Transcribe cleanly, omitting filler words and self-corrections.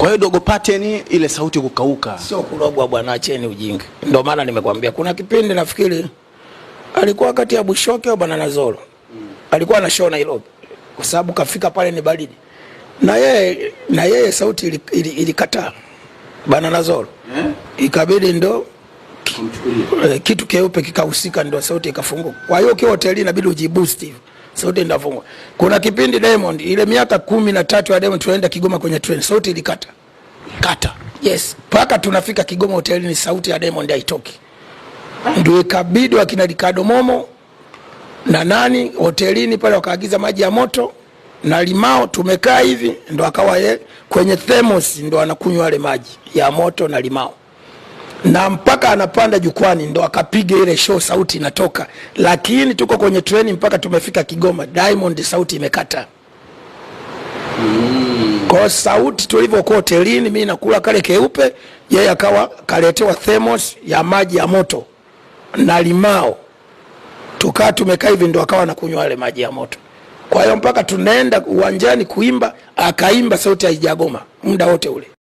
Kwa hiyo Dogo Pattern ile sauti kukauka. Sio kurogwa bwana, acheni ujinga. Ndio maana nimekwambia kuna kipindi nafikiri alikuwa kati ya Bushoke au Banana Zoro. Alikuwa anashona hilo. Kwa sababu kafika pale ni baridi. Na yeye sauti ilikataa. Banana Zoro. Ikabidi ndo kitu keupe kikahusika, ndo sauti ikafunguka. Kwa hiyo kwa hoteli inabidi ujiboost hivi. Sauti ndafungwa. Kuna kipindi Diamond ile miaka 13 ya Diamond tunaenda Kigoma kwenye train, sauti ilikata. Kata. Yes. Paka tunafika Kigoma hotelini sauti ya Diamond haitoki. Ndio ikabidi wakina Ricardo Momo na nani hotelini pale wakaagiza maji ya moto na limao, tumekaa hivi ndo akawa kwenye thermos ndo anakunywa wale maji ya moto na limao. Na mpaka anapanda jukwani ndo akapiga ile show sauti inatoka. Lakini tuko kwenye treni mpaka tumefika Kigoma, Diamond sauti imekata. Kwa sauti tulivyokuwa hotelini, mimi nakula kale keupe, yeye akawa kaletewa thermos ya maji ya moto na limao. Tukaa tumekaa hivi ndo akawa anakunywa wale maji ya moto. Kwa hiyo mpaka tunaenda uwanjani kuimba, akaimba sauti haijagoma muda wote ule.